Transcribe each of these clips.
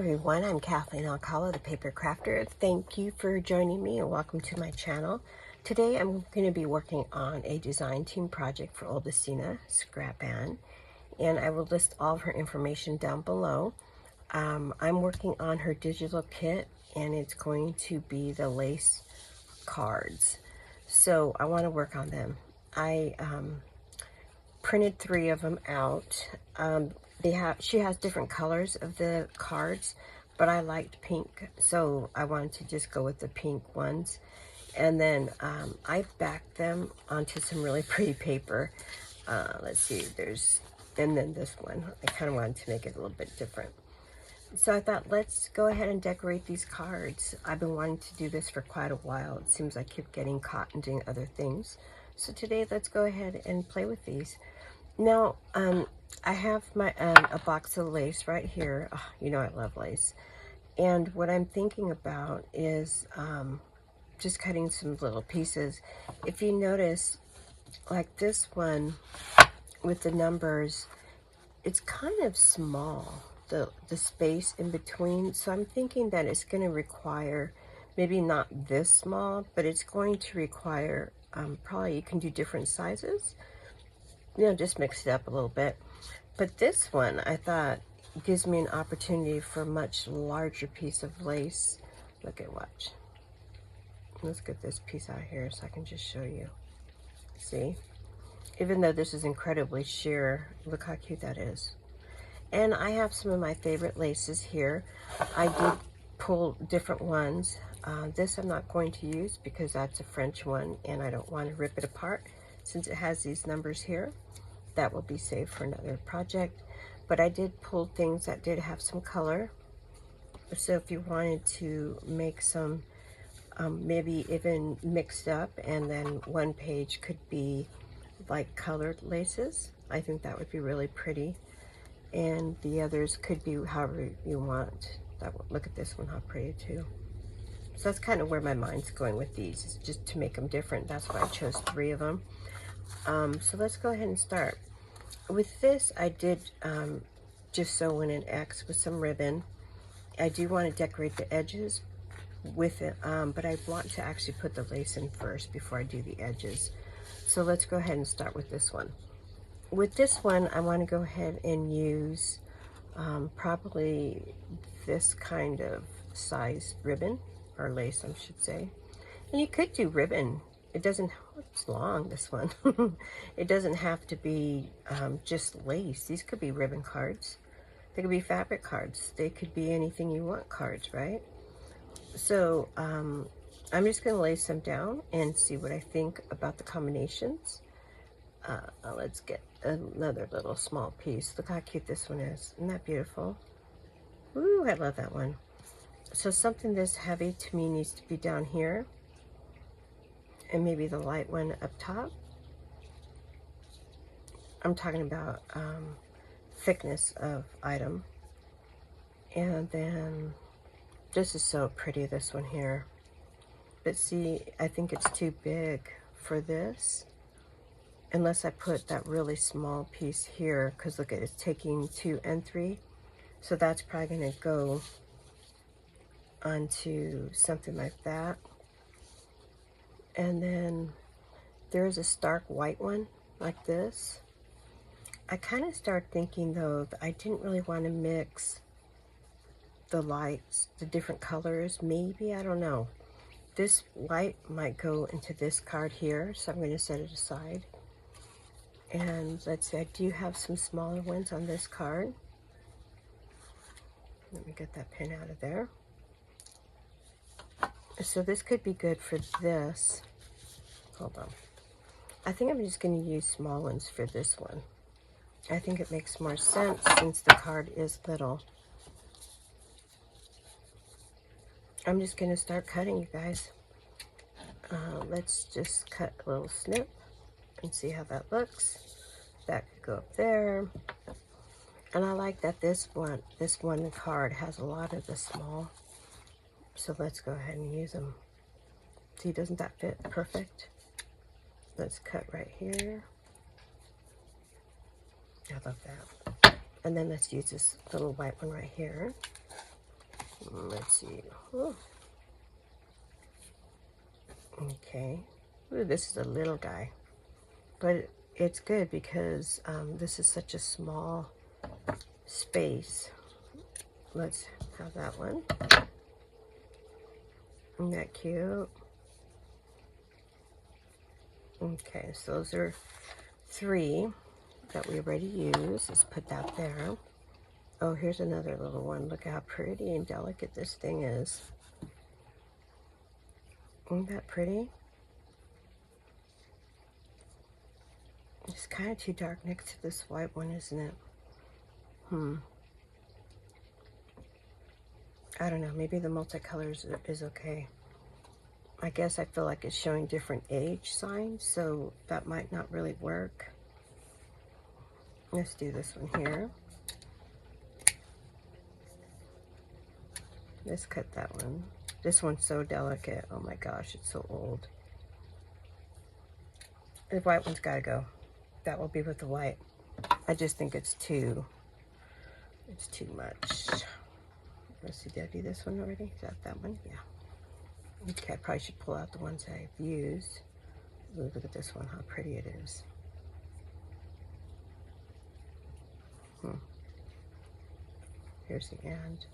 everyone, I'm Kathleen Alcala, the Paper Crafter. Thank you for joining me and welcome to my channel. Today I'm going to be working on a design team project for Odulcina scrap band, and I will list all of her information down below. I'm working on her digital kit, and it's going to be the lace cards. So I want to work on them. I printed 3 of them out. She has different colors of the cards, but I liked pink, so I wanted to just go with the pink ones. And then I backed them onto some really pretty paper. Let's see, and then this one. I kind of wanted to make it a little bit different. So I thought, let's go ahead and decorate these cards. I've been wanting to do this for quite a while. It seems I keep getting caught and doing other things. So today, let's go ahead and play with these. Now, I have my a box of lace right here. Oh, you know I love lace. And what I'm thinking about is just cutting some little pieces. If you notice, like this one with the numbers, it's kind of small, the space in between. So I'm thinking that it's going to require, maybe not this small, but it's going to require, probably you can do different sizes. You know, just mix it up a little bit. But this one, I thought, gives me an opportunity for a much larger piece of lace. Look at, watch. Let's get this piece out here so I can just show you. See? Even though this is incredibly sheer, look how cute that is. And I have some of my favorite laces here. I did pull different ones. This I'm not going to use because that's a French one and I don't want to rip it apart since it has these numbers here. That will be saved for another project. But I did pull things that did have some color. So if you wanted to make some, maybe even mixed up, and then one page could be like colored laces, I think that would be really pretty. And the others could be however you want. Look at this one, how pretty too. So that's kind of where my mind's going with these, is just to make them different. That's why I chose 3 of them. So let's go ahead and start. With this, I did just sew in an X with some ribbon. I do want to decorate the edges with it, but I want to actually put the lace in first before I do the edges. So let's go ahead and start with this one. With this one, I want to go ahead and use probably this kind of size ribbon, or lace, I should say. And you could do ribbon. It doesn't, it's long, this one. It doesn't have to be just lace. These could be ribbon cards. They could be fabric cards. They could be anything you want cards, right? So I'm just going to lace them down and see what I think about the combinations. Let's get another little small piece. Look how cute this one is. Isn't that beautiful? Ooh, I love that one. So something this heavy to me needs to be down here. And maybe the light one up top. I'm talking about thickness of item. And then this is so pretty, this one here. But see, I think it's too big for this. Unless I put that really small piece here, because look at it, it's taking 2 and 3. So that's probably going to go onto something like that. And then there is a stark white one like this. I kind of start thinking though that I didn't really want to mix the lights, the different colors. Maybe, I don't know. This white might go into this card here, so I'm going to set it aside. And let's see, I do have some smaller ones on this card. Let me get that pin out of there. So this could be good for this. Hold on. I think I'm just going to use small ones for this one. I think it makes more sense since the card is little. I'm just going to start cutting, you guys. Let's just cut a little snip and see how that looks. That could go up there. And I like that this one card has a lot of the small. So let's go ahead and use them. See, doesn't that fit perfect? Let's cut right here. I love that. And then let's use this little white one right here. Let's see. Ooh. Okay. Ooh, this is a little guy. But it's good because this is such a small space. Let's have that one. Isn't that cute? Okay, so those are 3 that we already used. Let's put that there. Oh, here's another little one. Look how pretty and delicate this thing is. Isn't that pretty? It's kind of too dark next to this white one, isn't it? I don't know. Maybe the multicolors is okay. I guess I feel like it's showing different age signs, so that might not really work. Let's do this one here. Let's cut that one. This one's so delicate. Oh my gosh, it's so old. The white one's got to go. That will be with the white. I just think it's too much. Let's see, did I do this one already? Is that one? Yeah. Okay, I probably should pull out the ones I've used. Ooh, look at this one, how pretty it is. Here's the end.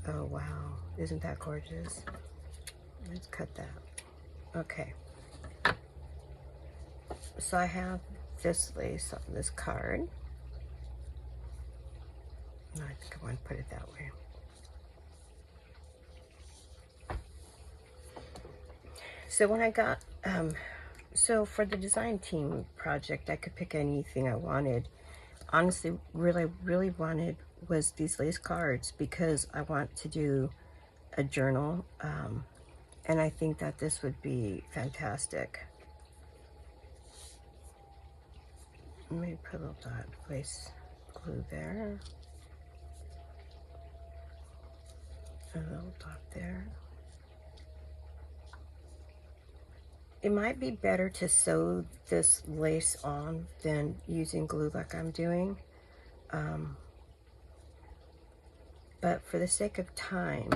Oh wow, isn't that gorgeous? Let's cut that. Okay. So I have this lace on this card. No, I think I want to put it that way. So when I got, so for the design team project, I could pick anything I wanted. Honestly, really wanted was these lace cards because I want to do a journal, and I think that this would be fantastic. Let me put a little dot lace glue there, a little dot there. It might be better to sew this lace on than using glue like I'm doing. But for the sake of time,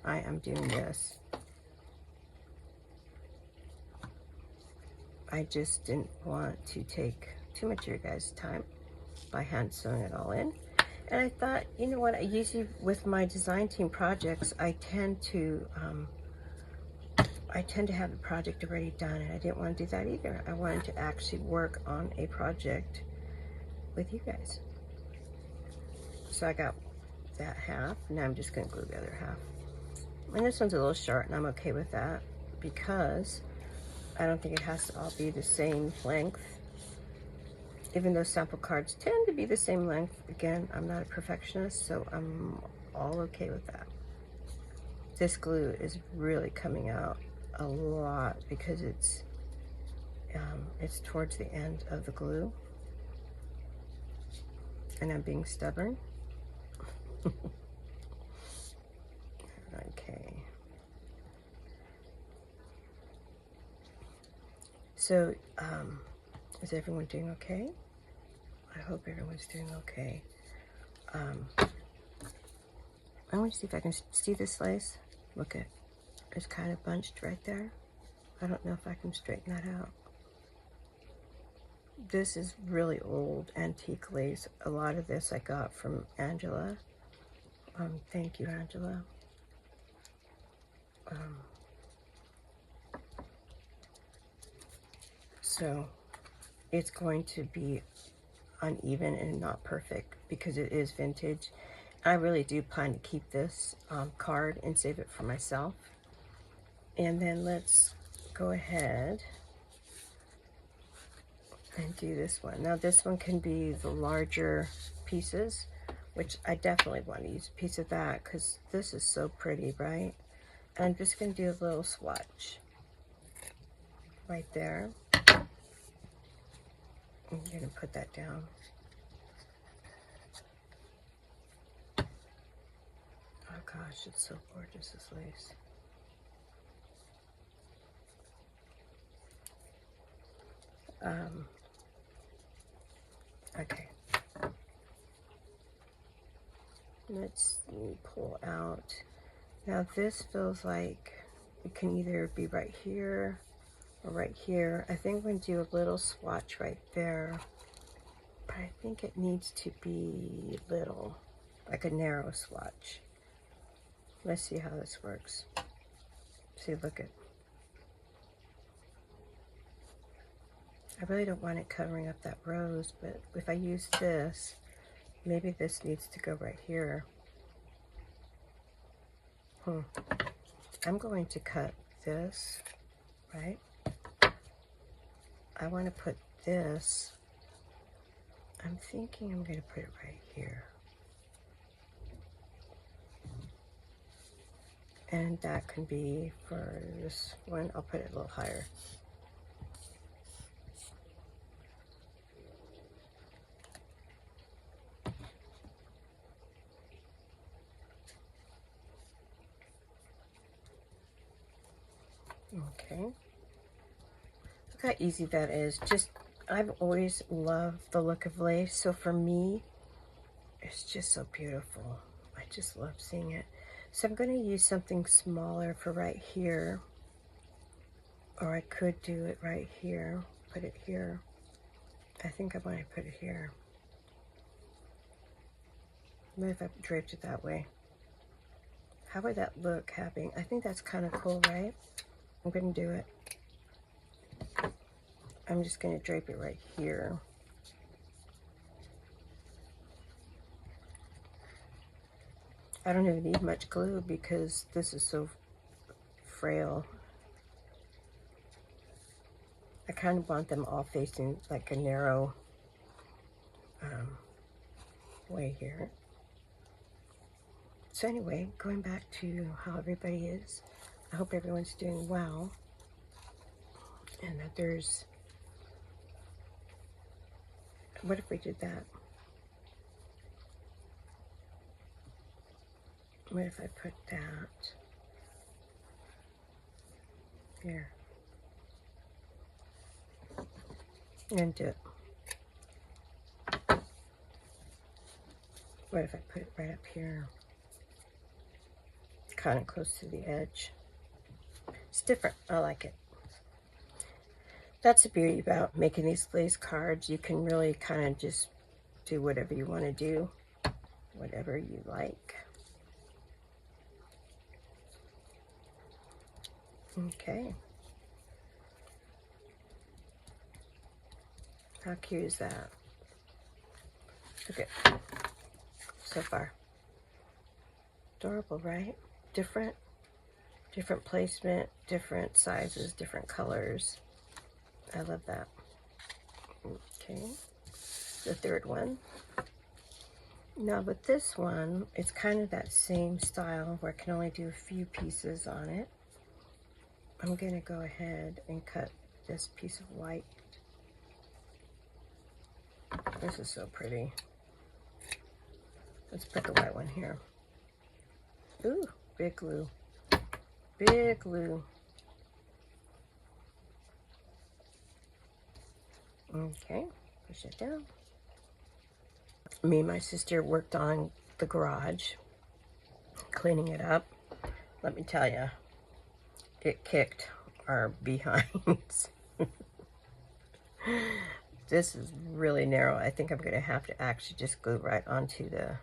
I am doing this. I just didn't want to take too much of your guys' time by hand sewing it all in. And I thought, you know what, I usually with my design team projects, I tend to have the project already done, and I didn't want to do that either. I wanted to actually work on a project with you guys. So I got that half. Now I'm just going to glue the other half. And this one's a little short, and I'm okay with that because I don't think it has to all be the same length. Even though sample cards tend to be the same length. Again, I'm not a perfectionist, so I'm all okay with that. This glue is really coming out a lot because it's towards the end of the glue, and I'm being stubborn. Okay. So, is everyone doing okay? I hope everyone's doing okay. I want to see if I can see this lace. Look at, it's kind of bunched right there. I don't know if I can straighten that out. This is really old antique lace. A lot of this I got from Angela. Thank you, Angela. So it's going to be uneven and not perfect because it is vintage. I really do plan to keep this card and save it for myself. And then let's go ahead and do this one. Now this one can be the larger pieces, which I definitely want to use a piece of that because this is so pretty, right? And I'm just going to do a little swatch right there. I'm going to put that down. Oh gosh, it's so gorgeous, this lace. Okay. Let's see, pull out. Now this feels like it can either be right here or right here. I think I'm going to do a little swatch right there, but I think it needs to be little, like a narrow swatch. Let's see how this works. See, look at. I really don't want it covering up that rose, but if I use this, maybe this needs to go right here. I'm going to cut this, right? I want to put this, I'm thinking I'm going to put it right here. And that can be for this one, I'll put it a little higher. Okay. Look how easy that is. Just, I've always loved the look of lace, so for me, it's just so beautiful. I just love seeing it. So I'm going to use something smaller for right here, or I could do it right here, put it here. I think I want to put it here. What if I draped it that way? How would that look having, I think that's kind of cool, right? I'm going to do it. I'm just going to drape it right here. I don't even need much glue because this is so frail. I kind of want them all facing like a narrow way here. So anyway, going back to how everybody is, I hope everyone's doing well, and that there's, what if we did that? What if I put that here? And do it. What if I put it right up here? Kind of close to the edge. It's different. I like it. That's the beauty about making these lace cards. You can really kind of just do whatever you want to do, whatever you like. Okay. How cute is that? Look at so far. Adorable, right? Different placement, different sizes, different colors. I love that. Okay, the third one. Now with this one, it's kind of that same style where I can only do a few pieces on it. I'm gonna go ahead and cut this piece of white. This is so pretty. Let's put the white one here. Ooh, big glue. Big glue. Okay, push it down. Me and my sister worked on the garage, cleaning it up. Let me tell you, it kicked our behinds. This is really narrow. I think I'm gonna have to actually just glue right onto the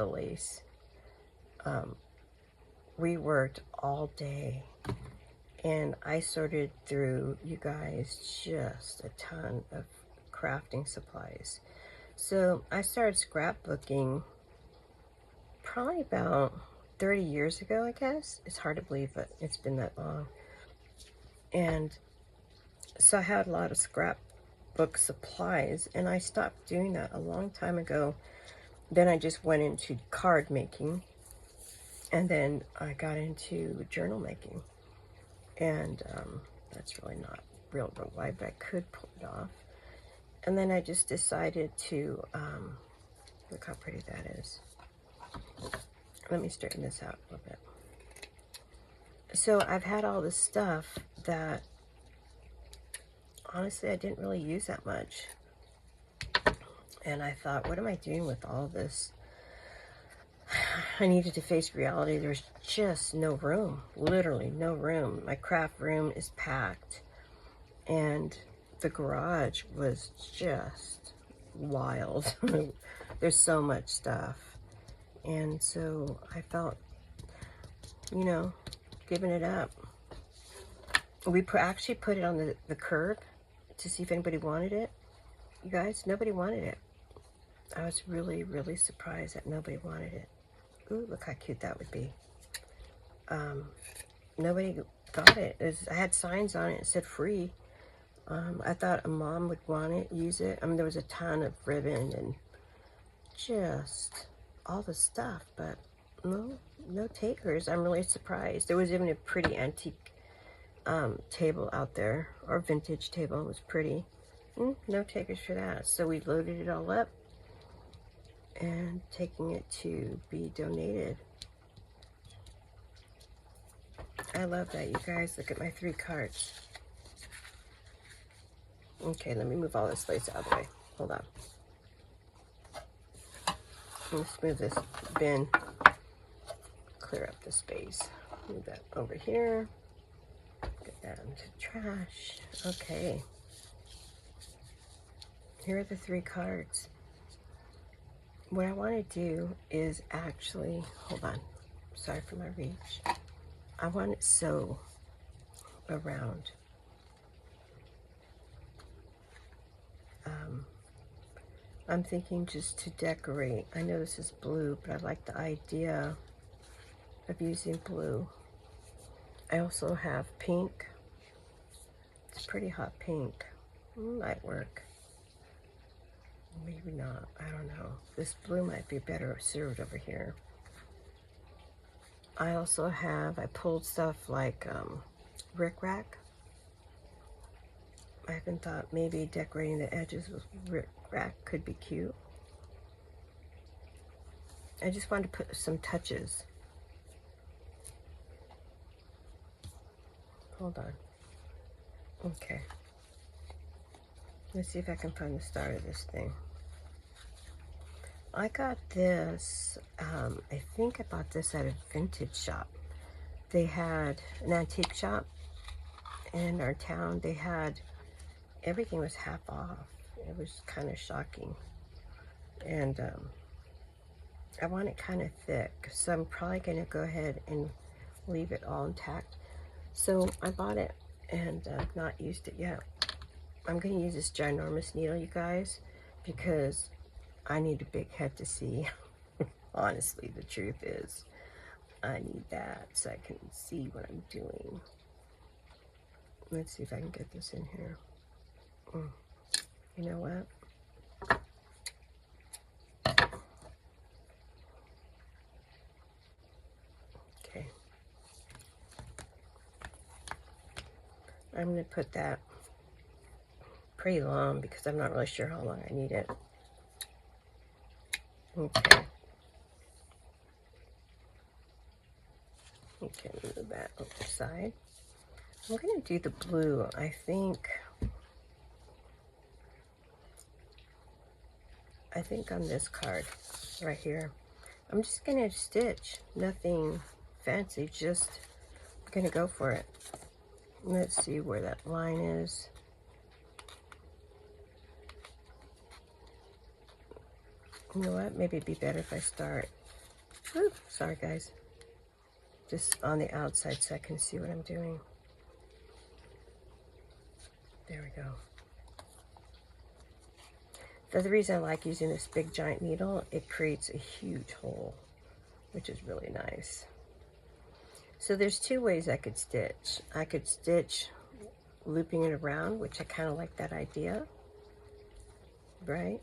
lace. We worked all day, and I sorted through, you guys, just a ton of crafting supplies. So I started scrapbooking probably about 30 years ago, I guess. It's hard to believe that it's been that long. And so I had a lot of scrapbook supplies, and I stopped doing that a long time ago. Then I just went into card making, and then I got into journal making. And that's really not real wide, but I could pull it off. And then I just decided to, look how pretty that is. Let me straighten this out a little bit. So I've had all this stuff that, honestly, I didn't really use that much. And I thought, what am I doing with all this I needed to face reality. There's just no room, literally no room. My craft room is packed, and the garage was just wild. There's so much stuff. And so I felt, you know, giving it up. We actually put it on the curb to see if anybody wanted it. You guys, nobody wanted it. I was really, really surprised that nobody wanted it. Ooh, look how cute that would be. Nobody got it. I had signs on it that said free. I thought a mom would want it, use it. I mean, there was a ton of ribbon and just all the stuff, but no takers. I'm really surprised. There was even a pretty antique table out there, or vintage table. It was pretty. No takers for that. So we loaded it all up and taking it to be donated. I love that, you guys. Look at my 3 cards. Okay, let me move all this lace out of the way. Hold on. Let's move this bin. Clear up the space. Move that over here. Get that into trash. Okay. Here are the 3 cards. What I want to do is actually, hold on. Sorry for my reach. I want it sew around. I'm thinking just to decorate. I know this is blue, but I like the idea of using blue. I also have pink. It's pretty hot pink. Might work. Maybe not. I don't know. This blue might be better served over here. I also have, I pulled stuff like rickrack. I haven't thought maybe decorating the edges with rickrack could be cute. I just wanted to put some touches. Hold on. Okay. Let's see if I can find the start of this thing. I got this, I think I bought this at a vintage shop. They had an antique shop in our town. They had, everything was half off. It was kind of shocking. And I want it kind of thick, so I'm probably going to go ahead and leave it all intact. So I bought it and I've not used it yet. I'm going to use this ginormous needle, you guys, because I need a big head to see. Honestly, the truth is, I need that so I can see what I'm doing. Let's see if I can get this in here. You know what? Okay. I'm going to put that pretty long because I'm not really sure how long I need it. Okay. Okay, move that over the side. I'm going to do the blue, I think on this card right here. I'm just going to stitch. Nothing fancy, just going to go for it. Let's see where that line is. You know what? Maybe it'd be better if I start. Ooh, sorry, guys. Just on the outside so I can see what I'm doing. There we go. The reason I like using this big giant needle, it creates a huge hole, which is really nice. So there's 2 ways I could stitch. I could stitch looping it around, which I kind of like that idea, right?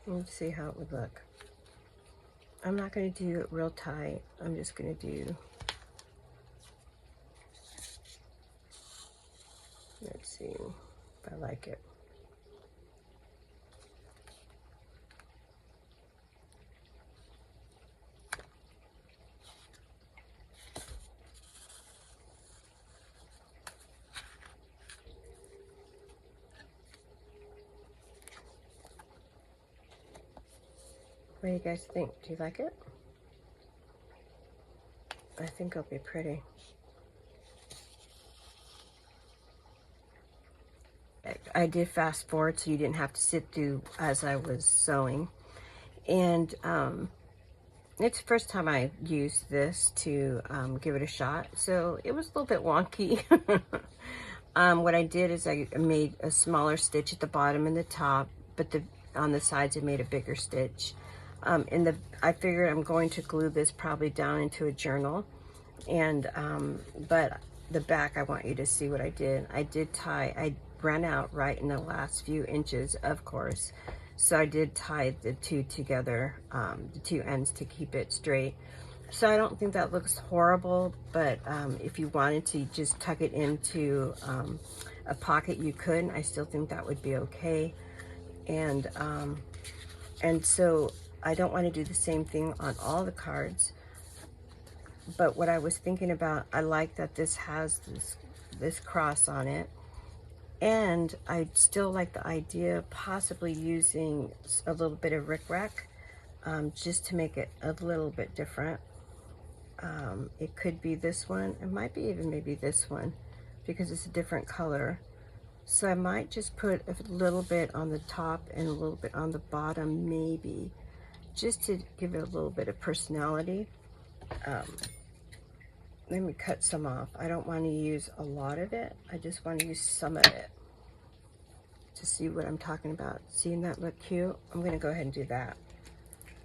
Let's see how it would look. I'm not going to do it real tight. I'm just going to do, let's see if I like it. What do you guys think? Do you like it? I think it'll be pretty. I did fast forward so you didn't have to sit through as I was sewing. And it's the first time I used this to give it a shot. So it was a little bit wonky. What I did is I made a smaller stitch at the bottom and the top, but on the sides I made a bigger stitch. I figured I'm going to glue this probably down into a journal. And but the back, I want you to see what I did. I ran out right in the last few inches, of course. So I did tie the two together, the two ends, to keep it straight. So I don't think that looks horrible, but if you wanted to just tuck it into a pocket, you could. I still think that would be okay. And so I don't want to do the same thing on all the cards. But what I was thinking about, I like that this has this cross on it. And I still like the idea of possibly using a little bit of rickrack just to make it a little bit different. It could be this one. It might be even maybe this one because it's a different color. So I might just put a little bit on the top and a little bit on the bottom, maybe, just to give it a little bit of personality. Let me cut some off. I don't want to use a lot of it. I just want to use some of it to see what I'm talking about. Seeing that look cute? I'm going to go ahead and do that.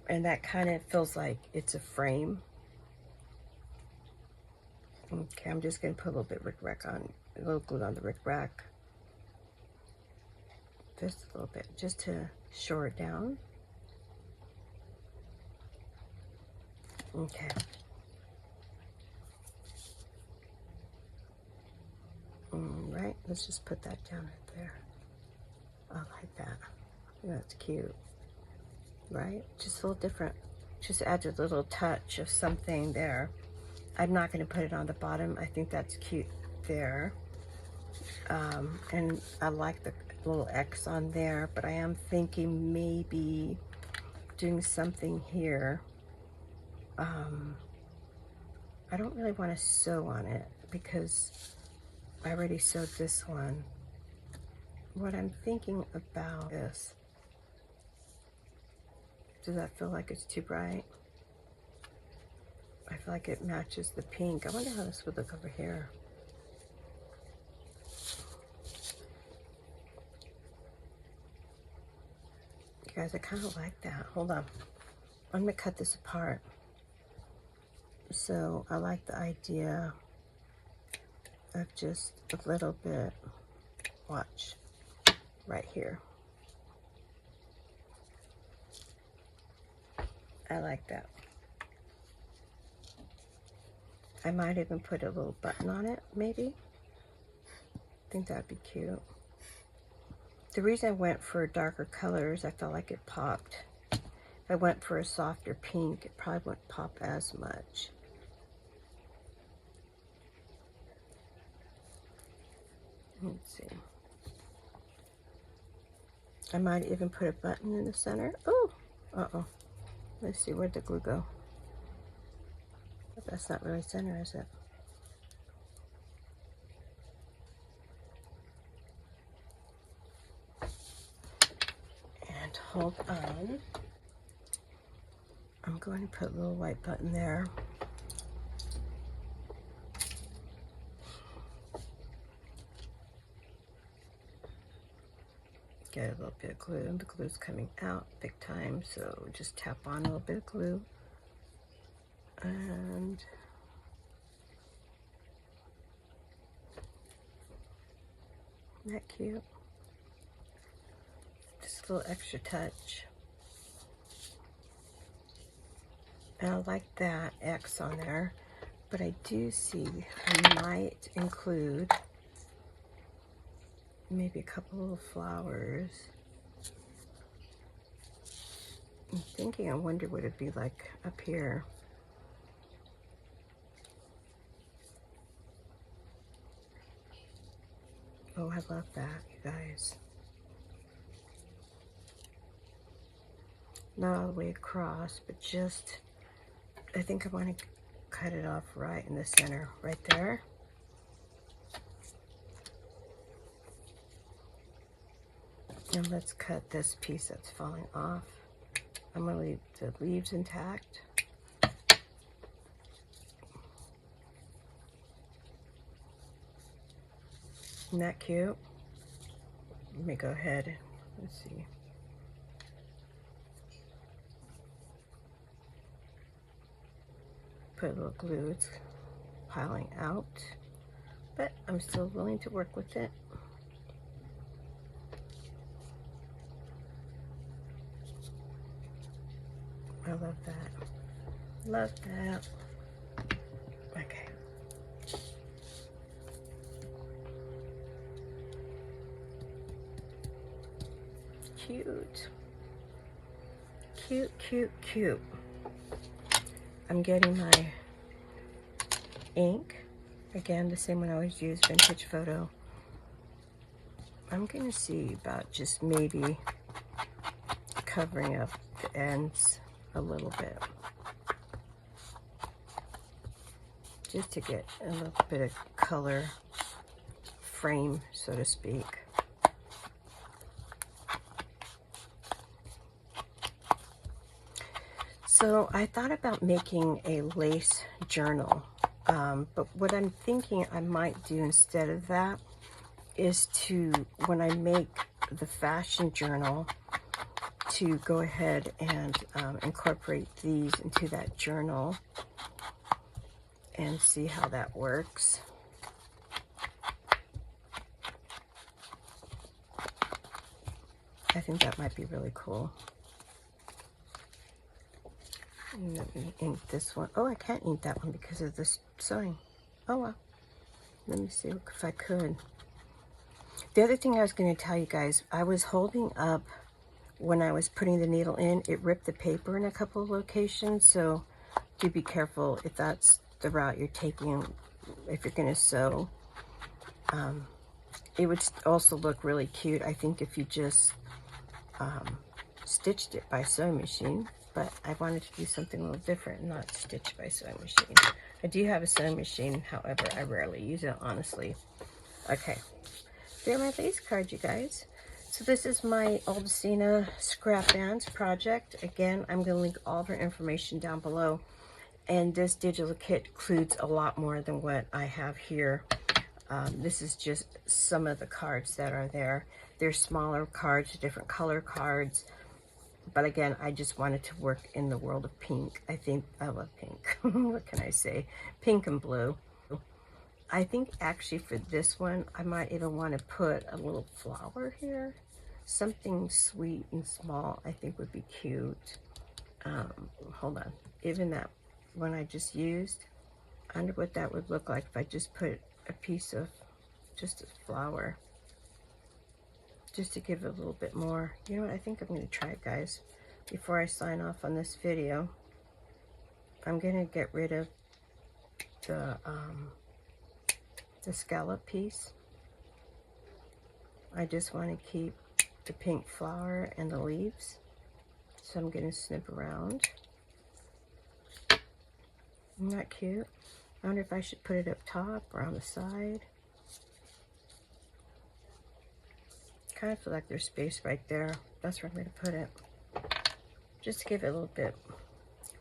And that kind of feels like it's a frame. Okay, I'm just going to put a little bit rickrack on, a little glue on the rickrack. Just a little bit, just to shore it down. Okay. Right, let's just put that down right there. I like that. That's cute, right? Just a little different. Just adds a little touch of something there. I'm not going to put it on the bottom. I think that's cute there. And I like the little X on there, but I am thinking maybe doing something here. I don't really want to sew on it because I already sewed this one. What I'm thinking about is, does that feel like it's too bright? I feel like it matches the pink. I wonder how this would look over here. You guys, I kind of like that. Hold on. I'm going to cut this apart. So I like the idea of just a little bit, watch, right here. I like that. I might even put a little button on it, maybe. I think that'd be cute. The reason I went for darker colors, I felt like it popped. If I went for a softer pink, it probably wouldn't pop as much. Let's see. I might even put a button in the center. Oh, uh-oh. Let's see, where'd the glue go? But that's not really center, is it? And hold on. I'm going to put a little white button there. Get a little bit of glue, and the glue's coming out big time, so just tap on a little bit of glue. And isn't that cute? Just a little extra touch. And I like that X on there, but I do see I might include maybe a couple little flowers. I'm thinking, I wonder what it'd be like up here. Oh, I love that, you guys. not all the way across, but just, I think I want to cut it off right in the center, right there. And let's cut this piece that's falling off. I'm going to leave the leaves intact. Isn't that cute? Let me go ahead. Let's see. Put a little glue. It's piling out, but I'm still willing to work with it. I love that. Love that. Okay. Cute. Cute, cute, cute. I'm getting my ink. Again, the same one I always use, Vintage Photo. I'm going to see about just maybe covering up the ends a little bit. Just to get a little bit of color frame, so to speak. So I thought about making a lace journal, but what I'm thinking I might do instead of that is to, when I make the fashion journal, to go ahead and incorporate these into that journal and see how that works. I think that might be really cool. Let me ink this one. Oh, I can't ink that one because of this sewing. Oh well. Let me see if I could. The other thing I was going to tell you guys, I was holding up when I was putting the needle in, it ripped the paper in a couple of locations, so do be careful if that's the route you're taking if you're going to sew. It would also look really cute, I think, if you just stitched it by sewing machine, but I wanted to do something a little different, not stitched by sewing machine. I do have a sewing machine, however, I rarely use it, honestly. Okay, there are my lace cards, you guys. So this is my Odulcina scrap bands project. Again, I'm going to link all of her information down below. And this digital kit includes a lot more than what I have here. This is just some of the cards that are there. There's smaller cards, different color cards. But again, I just wanted to work in the world of pink. I think I love pink. What can I say? Pink and blue. I think actually for this one, I might even want to put a little flower here. Something sweet and small, I think would be cute. Hold on. Even that one I just used, I wonder what that would look like if I just put a piece of just a flower. Just to give it a little bit more. You know what? I think I'm going to try it, guys. Before I sign off on this video, I'm going to get rid of the scallop piece. I just want to keep the pink flower and the leaves. So I'm going to snip around. Isn't that cute? I wonder if I should put it up top or on the side. Kind of feel like there's space right there. That's where I'm going to put it. Just to give it a little bit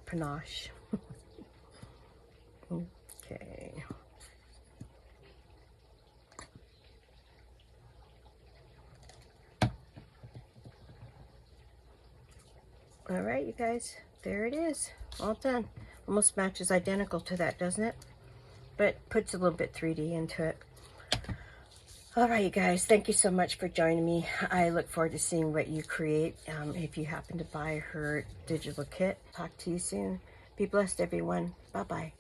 panache. Okay. All right, you guys, there it is, all done. Almost matches identical to that, doesn't it? But puts a little bit 3D into it. All right, you guys, thank you so much for joining me. I look forward to seeing what you create. If you happen to buy her digital kit, talk to you soon. Be blessed, everyone. Bye-bye.